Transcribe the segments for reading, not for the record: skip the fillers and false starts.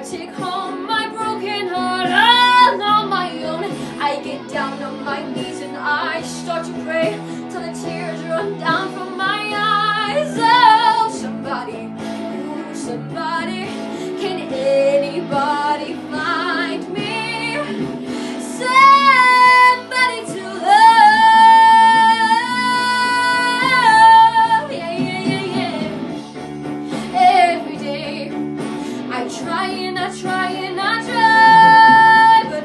take home my broken heart all on my own. I get down on my knees and I start to pray till the tears run down from my eyes. Oh, somebody, ooh, somebody, can anybody find me somebody to love? Yeah, yeah, yeah, yeah. Every day I try and I try and I try, but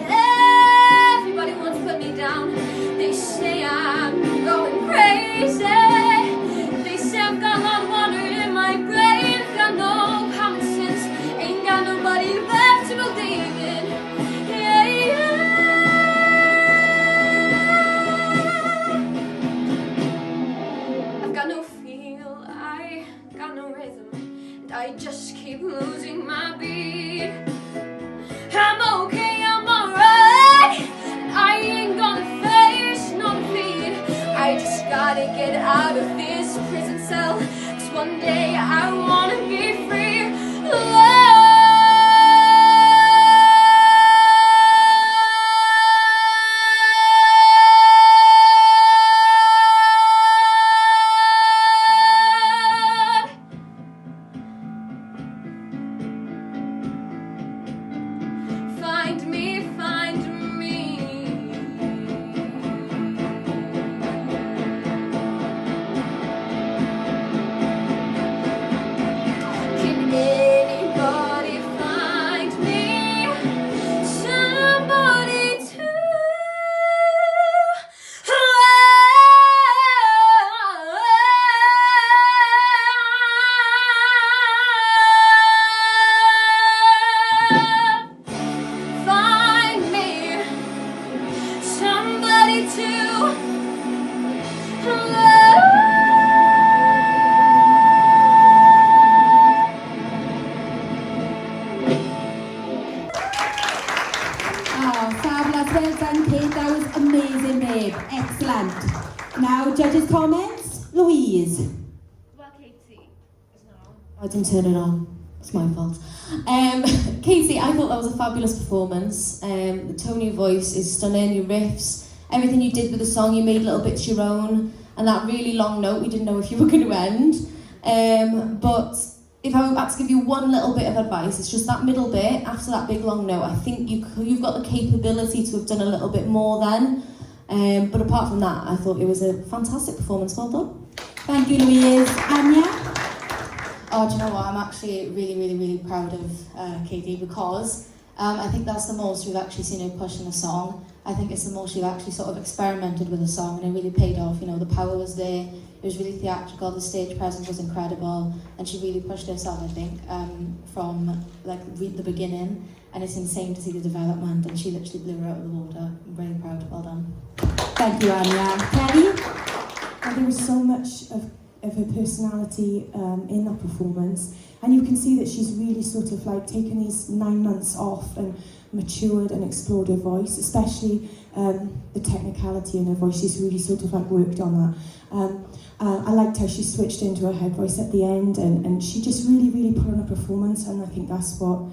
everybody wants to put me down. They say I'm going crazy. They say I've got a lot of water in my brain. Got no common sense, ain't got nobody left to believe in. Yeah, yeah. I've got no feel, I got no rhythm, and I just keep losing my beat. I'm okay, I'm alright, and I ain't gonna face no defeat. I just gotta get out of this prison cell, 'cause one day I wanna be free. Find me, find me. Can anybody find me somebody to love? Find me somebody to love. Oh, fabulous. Well done, Kate. That was amazing, babe. Excellent. Now, judges' comments. Louise. Well, Caiti, it's not on. I didn't turn it on. It's my fault. Caiti, I thought that was a fabulous performance. The tone of your voice is stunning, your riffs, everything you did with the song, you made little bits your own, and that really long note, we didn't know if you were going to end. But if I had to give you one little bit of advice, it's just that middle bit, after that big long note, I think you've got the capability to have done a little bit more then. But apart from that, I thought it was a fantastic performance. Well done. Thank you, Louise. Anya? Oh, do you know what? I'm actually really proud of Caiti because I think that's the most we've actually seen her push in a song. I think it's the most we've actually sort of experimented with a song, and it really paid off. You know, the power was there. It was really theatrical. The stage presence was incredible, and she really pushed herself, I think, from like the beginning. And it's insane to see the development, and she literally blew her out of the water. I'm very proud. Well done. Thank you, Anya. Kelly? There was so much of her personality in that performance, and you can see that she's really sort of like taken these 9 months off and matured and explored her voice, especially the technicality in her voice. She's really sort of like worked on that. I liked how she switched into her head voice at the end, and she just really put on a performance, and I think that's what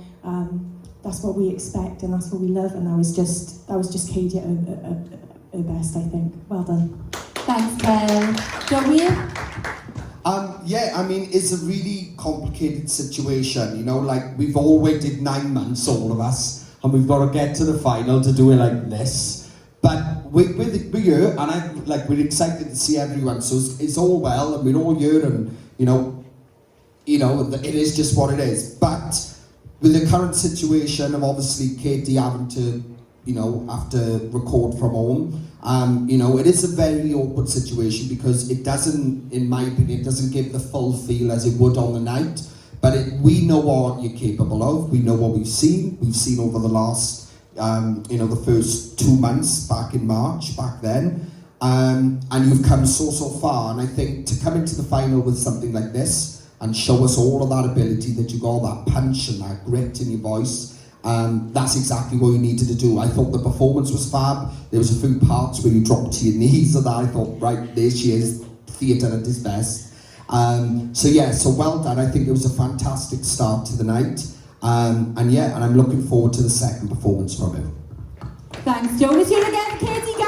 we expect, and that's what we love, and that was just Caiti at her best, I think. Well done. Thanks, Kel. Joey? Yeah, I mean, it's a really complicated situation, you know, like we've all waited 9 months, all of us, and we've got to get to the final to do it like this. But we're here, and we're excited to see everyone, so it's all well, and we're all here, and you know, it is just what it is. But with the current situation of obviously Caiti having to, have to record from home, it is a very awkward situation because it doesn't, in my opinion, it doesn't give the full feel as it would on the night. But we know what you're capable of. We know what we've seen. We've seen over the last, the first 2 months back in March, back then. And you've come so far. And I think to come into the final with something like this and show us all of that ability that you got, that punch and that grit in your voice, that's exactly what you needed to do. I thought the performance was fab. There was a few parts where you dropped to your knees and that. I thought, right, there she is, theatre at its best. So well done. I think it was a fantastic start to the night. And I'm looking forward to the second performance from you. Thanks, Joe. Let's hear it again for Caiti, guys.